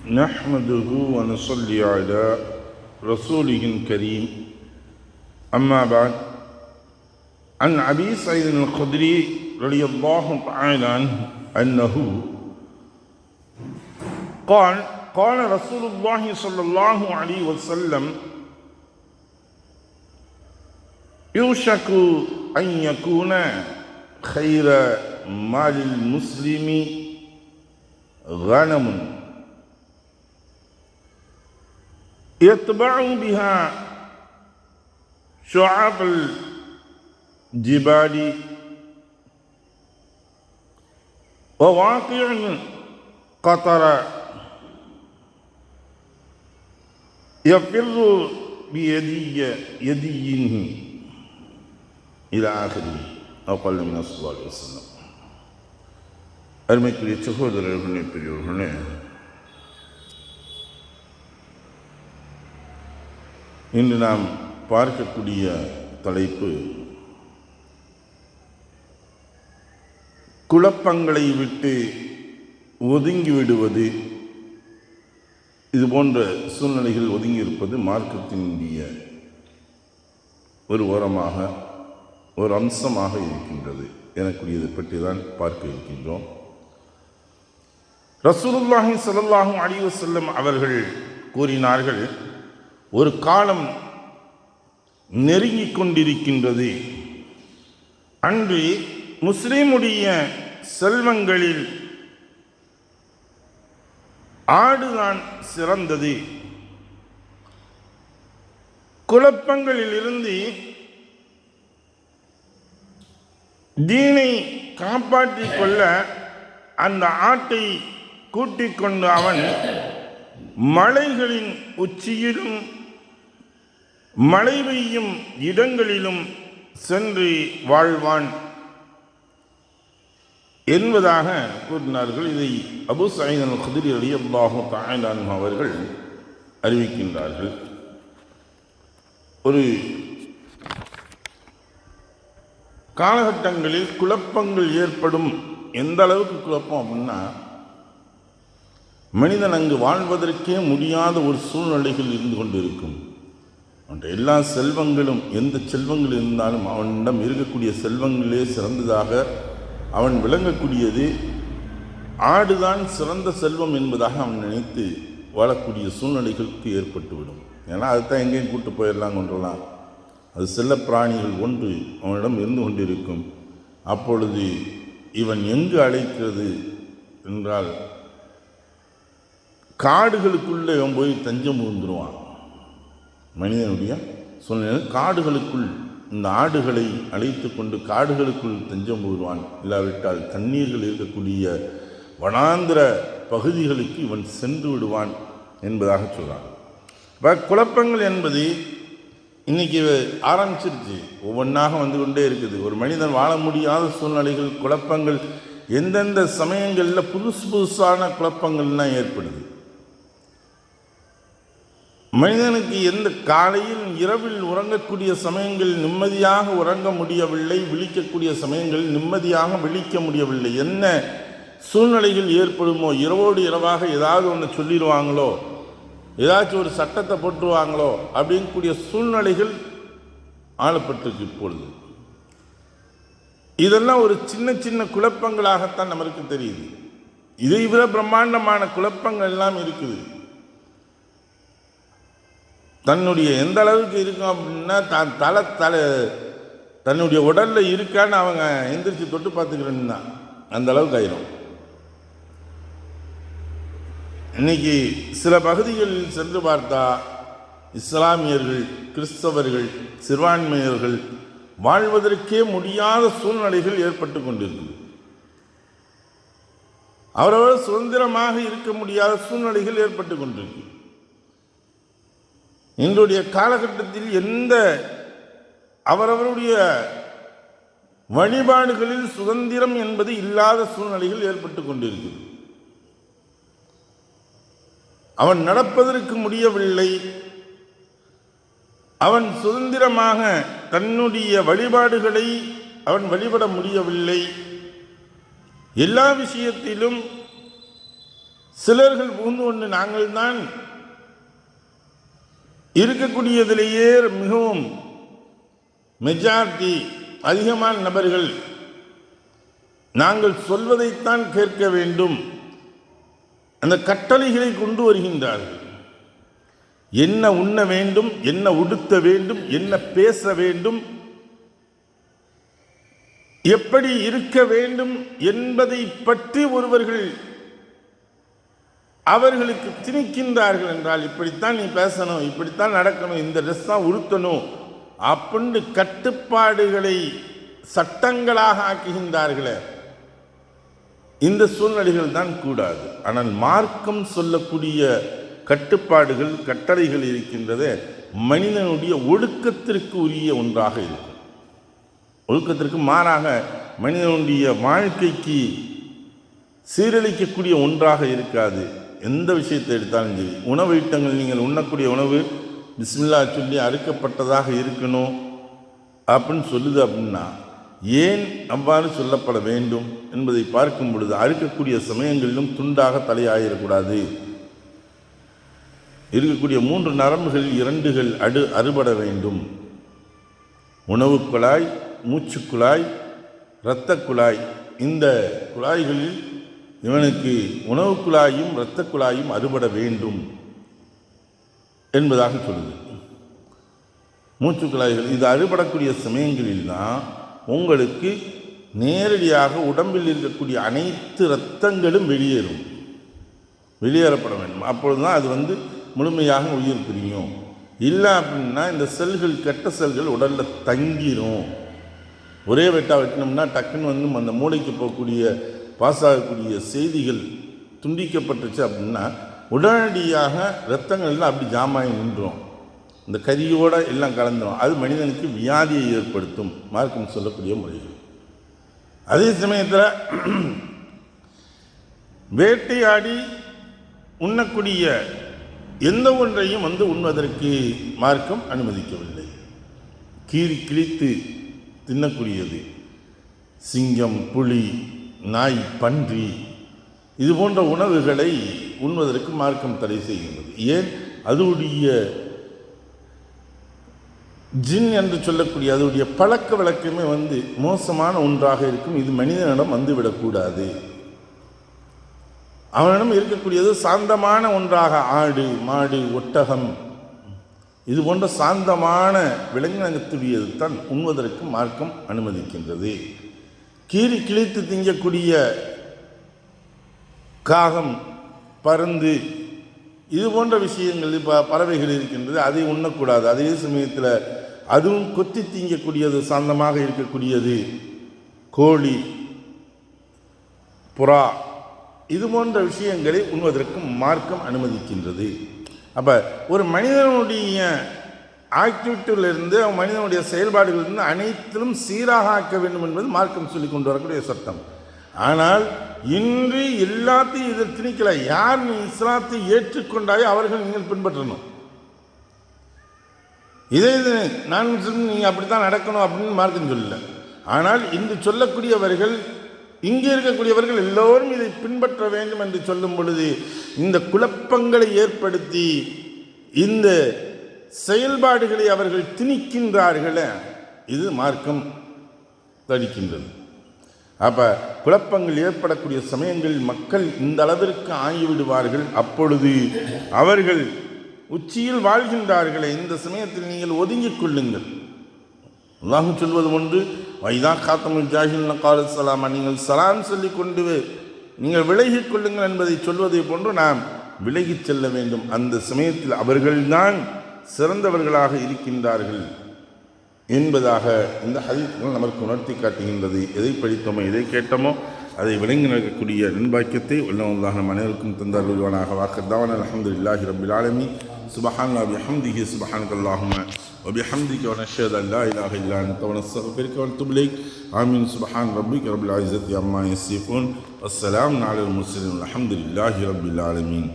نحمده ونصلي على رسوله الكريم أما بعد عن أبي سعيد الخدري رضي الله تعالى عنه أنه قال رسول الله صلى الله عليه وسلم يوشك أن يكون خير مال المسلم غنم يتبع بها شعاب الجبال وواقع قطر يفر بيديه إلى آخره أو قال من صلى الله عليه وسلم. அருமைக்குரிய சகோதரர்களே, பெரியோர்களே, இன்று நாம் பார்க்கக்கூடிய தலைப்பு குழப்பங்களை விட்டு ஒதுங்கிவிடுவது. இது போன்ற சூழ்நிலைகள் ஒதுங்கியிருப்பது மார்க்கத்தினுடைய ஒரு ஓரமாக, ஒரு அம்சமாக இருக்கின்றது எனக்குரியதை பற்றி தான் பார்க்க இருக்கின்றோம். ரசூலுல்லாஹி ஸல்லல்லாஹு அலைஹி வஸல்லம் அவர்கள் கூறினார்கள், ஒரு காலம் நெருங்கிக் கொண்டிருக்கின்றது, அன்று முஸ்லிமுடைய செல்வங்களில் ஆடுதான் சிறந்தது. குழப்பங்களிலிருந்து தீனை காப்பாற்றிக் கொள்ள அந்த ஆட்டை கூட்டிக் கொண்டு அவன் மலைகளின் உச்சியிலும் மழை பெய்யும் இடங்களிலும் சென்று வாழ்வான் என்பதாக கூறினார்கள். இதை அபூ ஸஈத் அல்-குத்ரி ரலியல்லாஹு தஆலா அன்ஹு அவர்கள் அறிவிக்கின்றார்கள். ஒரு காலகட்டங்களில் குழப்பங்கள் ஏற்படும். எந்த அளவுக்கு குழப்பம் அப்படின்னா, மனிதன் அங்கு வாழ்வதற்கே முடியாத ஒரு சூழ்நிலைகள் இருந்து கொண்டு இருக்கும். அவன் எல்லா செல்வங்களும், எந்த செல்வங்கள் இருந்தாலும் அவனிடம் இருக்கக்கூடிய செல்வங்களே சிறந்ததாக அவன் விளங்கக்கூடியது ஆடுதான் சிறந்த செல்வம் என்பதாக அவன் நினைத்து வாழக்கூடிய சூழ்நிலைகளுக்கு ஏற்பட்டுவிடும். ஏன்னா அதுதான் எங்கேயும் கூட்டு போயிடலாம், கொண்டுலாம். அது செல்ல பிராணிகள் ஒன்று அவனிடம் இருந்து கொண்டிருக்கும். அப்பொழுது இவன் எங்கு அழைக்கிறது என்றால், காடுகளுக்குள்ளே இவன் போய் தஞ்சம் புகுந்துருவான். மனிதனுடைய சூழ்நிலை காடுகளுக்குள் இந்த ஆடுகளை அழைத்து கொண்டு காடுகளுக்குள் தஞ்சம் புகுவான். இல்லாவிட்டால் தண்ணீர்கள் இருக்கக்கூடிய வனாந்திர பகுதிகளுக்கு இவன் சென்று விடுவான் என்பதாக சொல்கிறான். இப்போ குழப்பங்கள் என்பது இன்றைக்கி ஆரம்பிச்சிருச்சு, ஒவ்வொன்றாக வந்து கொண்டே இருக்குது. ஒரு மனிதன் வாழ முடியாத சூழ்நிலைகள், குழப்பங்கள் எந்தெந்த சமயங்களில் புதுசான குழப்பங்கள்லாம் ஏற்படுது. மனிதனுக்கு எந்த காலையில் இரவில் உறங்கக்கூடிய சமயங்களில் நிம்மதியாக உறங்க முடியவில்லை, விழிக்கக்கூடிய சமயங்களில் நிம்மதியாக விழிக்க முடியவில்லை. என்ன சூழ்நிலைகள் ஏற்படுமோ, இரவோடு இரவாக ஏதாவது ஒன்று சொல்லிடுவாங்களோ, ஏதாச்சும் ஒரு சட்டத்தை போட்டுருவாங்களோ அப்படிங்கக்கூடிய சூழ்நிலைகள் ஆளப்பட்டிருக்கு இப்பொழுது. இதெல்லாம் ஒரு சின்ன சின்ன குழப்பங்களாகத்தான் நமக்கு தெரியுது. இதை விட பிரம்மாண்டமான குழப்பங்கள் எல்லாம் இருக்குது. தன்னுடைய எந்த அளவுக்கு இருக்கும் அப்படின்னா, தன்னுடைய உடலில் இருக்கான்னு அவங்க எந்திரிச்சு தொட்டு பார்த்துக்கிறேன்னு தான் அந்த அளவுக்கு ஆயிரும். இன்னைக்கு சில பகுதிகளில் சென்று பார்த்தா இஸ்லாமியர்கள், கிறிஸ்தவர்கள், சிறுபான்மையர்கள் வாழ்வதற்கே முடியாத சூழ்நிலைகள் ஏற்பட்டு கொண்டிருக்குது. அவரவர் சுதந்திரமாக இருக்க முடியாத சூழ்நிலைகள் ஏற்பட்டு கொண்டிருக்கு. இன்றைய காலகட்டத்தில் எந்த அவரவருடைய வழிபாடுகளில் சுதந்திரம் என்பது இல்லாத சூழ்நிலைகள் ஏற்பட்டு கொண்டிருக்கிறது. அவன் நடப்பதற்கு முடியவில்லை, அவன் சுதந்திரமாக தன்னுடைய வழிபாடுகளை அவன் வழிபட முடியவில்லை. எல்லா விஷயத்திலும் சிலர்கள் புகுந்து கொண்டு நாங்கள் தான் இருக்கக்கூடியதிலேயே மிகவும் மெஜாரிட்டி அதிகமான நபர்கள் நாங்கள் சொல்வதைத்தான் கேட்க வேண்டும், அந்த கட்டளைகளை கொண்டு வருகின்றார்கள். என்ன உண்ண வேண்டும், என்ன உடுத்த வேண்டும், என்ன பேச வேண்டும், எப்படி இருக்க வேண்டும் என்பதை பற்றி ஒருவர்கள் அவர்களுக்கு திணிக்கின்றார்கள் என்றால், இப்படித்தான் நீ பேசணும், இப்படித்தான் நடக்கணும், இந்த ட்ரெஸ் தான் உடுத்தணும் அப்படின்னு கட்டுப்பாடுகளை சட்டங்களாக ஆக்குகின்றார்களே, இந்த சூழ்நிலைகள் தான் கூடாது. ஆனால் மார்க்கம் சொல்லக்கூடிய கட்டுப்பாடுகள் கட்டளைகள் இருக்கின்றதே மனிதனுடைய ஒழுக்கத்திற்கு உரிய ஒன்றாக இருக்கும். ஒழுக்கத்திற்கு மாறாக மனிதனுடைய வாழ்க்கைக்கு சீரழிக்கக்கூடிய ஒன்றாக இருக்காது. எந்த விஷயத்தை எடுத்தாலும் சரி, உணவு ஈட்டங்கள், நீங்கள் உண்ணக்கூடிய உணவு பிஸ்மில்லா சொல்லி அறுக்கப்பட்டதாக இருக்கணும் அப்படின்னு சொல்லுது. அப்படின்னா ஏன் அவ்வாறு சொல்லப்பட வேண்டும் என்பதை பார்க்கும் பொழுது, அறுக்கக்கூடிய சமயங்களிலும் துண்டாக தலையாயிடக்கூடாது. இருக்கக்கூடிய 3 நரம்புகள் 2கள் அறுபட வேண்டும். உணவு குழாய், மூச்சுக்குழாய், இரத்த குழாய். இந்த குழாய்களில் இவனுக்கு உணவு குழாயும் இரத்த குழாயும் அறுபட வேண்டும் என்பதாக சொல்லுது. மூச்சுக்குழாய்கள் இது அறுபடக்கூடிய சமயங்களில் தான் உங்களுக்கு நேரடியாக உடம்பில் இருக்கக்கூடிய அனைத்து இரத்தங்களும் வெளியேறப்பட வேண்டும். அப்பொழுது தான் அது முழுமையாக உயிர் பிரியும். இல்லை அப்படின்னா இந்த செல்கள், கெட்ட செல்கள் உடலில் தங்கிரும். ஒரே வெட்டினோம்னா டக்குன்னு அந்த மூளைக்கு போகக்கூடிய பாஸ் ஆகக்கூடிய செய்திகள் துண்டிக்கப்பட்டுச்சு அப்படின்னா உடனடியாக இரத்தங்கள்லாம் அப்படி ஜாமாயி நின்றும், இந்த கரியோடு எல்லாம் கலந்துடும். அது மனிதனுக்கு வியாதியை ஏற்படுத்தும், மார்க்கம் சொல்லக்கூடிய முறைகள். அதே சமயத்தில் வேட்டையாடி உண்ணக்கூடிய எந்த ஒன்றையும் உண்பதற்கு மார்க்கம் அனுமதிக்கவில்லை. கீறி கிழித்து தின்னக்கூடியது சிங்கம், புலி, நாய், பன்றி இது போன்ற உணவுகளை உண்பதற்கு மார்க்கம் தடை செய்கின்றது. ஏன்? அதுடைய ஜின் என்று சொல்லக்கூடிய அதனுடைய பழக்க வழக்கமே மோசமான ஒன்றாக இருக்கும். இது மனிதனிடம் வந்துவிடக்கூடாது. அவனிடம் இருக்கக்கூடியது சாந்தமான ஒன்றாக ஆடு, மாடு, ஒட்டகம் இது போன்ற சாந்தமான விலங்கினத்துடையது தான் உண்வதற்கு மார்க்கம் அனுமதிக்கின்றது. கீறி கிழித்து திங்கக்கூடிய காகம், பருந்து இது போன்ற விஷயங்கள் பறவைகள் இருக்கின்றது, அதை உண்ணக்கூடாது. அதே சமயத்தில் அதுவும் கொத்தி திங்கக்கூடியது, சாந்தமாக இருக்கக்கூடியது கோழி, புறா இது போன்ற விஷயங்களை உண்வதற்கு மார்க்கம் அனுமதிக்கின்றது. அப்போ ஒரு மனிதனுடைய ஆக்டிவிட்டியிலிருந்து, மனிதனுடைய செயல்பாடுகளிலிருந்து அனைத்திலும் சீராக ஆக்க வேண்டும் என்பது மார்க்கம் சொல்லி கொண்டு வரக்கூடிய சட்டம். ஆனால் இன்று எல்லாத்தையும் இதில் திணிக்கல. யார் நீ இஸ்லாத்தை ஏற்றுக்கொண்டாயோ அவர்கள் நீங்கள் பின்பற்றணும். இதே இது நான் நீங்கள் அப்படித்தான் நடக்கணும் அப்படின்னு மார்க்கம் சொல்லல. ஆனால் இன்று சொல்லக்கூடியவர்கள், இங்கே இருக்கக்கூடியவர்கள் எல்லோரும் இதை பின்பற்ற வேண்டும் என்று சொல்லும் பொழுது இந்த குழப்பங்களை ஏற்படுத்தி இந்த செயல்பாடுகளை அவர்கள் திணிக்கின்றார்களே, இது மார்க்கம் தடுக்கின்றது. அப்போ குழப்பங்கள் ஏற்படக்கூடிய சமயங்களில் மக்கள் இந்த அளவிற்கு ஆகிவிடுவார்கள். அப்பொழுது அவர்கள் உச்சியில் வாழ்கின்றார்களே, இந்த சமயத்தில் நீங்கள் ஒதுங்கிக் கொள்ளுங்கள். அல்லாஹ் சொல்வது ஒன்று, வைதா காத்தமுல் ஜாஹில்ன காலு சலாமா, நீங்கள் சலாம் சொல்லி கொண்டு நீங்கள் விலகிக் கொள்ளுங்கள் என்பதை சொல்வதை போன்று நாம் விலகிச் செல்ல வேண்டும். அந்த சமயத்தில் அவர்கள்தான் சிறந்தவர்களாக இருக்கின்றார்கள் என்பதாக இந்த ஹதீஸ்கள் நமக்கு உணர்த்தி காட்டுகின்றது. எதை படித்தோமோ எதை கேட்டோமோ அதை விளங்கி நடக்கக்கூடிய நண்பாக்கியத்தை வல்லல்லாஹ் நம் அனைவருக்கும் தந்தருள்வானாக. வாக்கர்தாவான அல்ஹம்துலில்லாஹி ரப்பில் ஆலமீன். சுப்ஹானல்லாஹி வபிஹம்திஹி சுப்ஹானக்கல்லாஹும்ம வபிஹம்திக வநஷ்ஹது அன் லா இலாஹா இல்லா அன்த வனஸ்தக்ஃபிருக வனதுபு இலைக். ஆமீன். சுப்ஹான ரப்பிக ரப்பில் இஸ்ஸத்தி அம்மா யசிஃபூன். வஸ்ஸலாமு அலல் முர்ஸலீன். அல்ஹம்துலில்லாஹி ரப்பில் ஆலமீன்.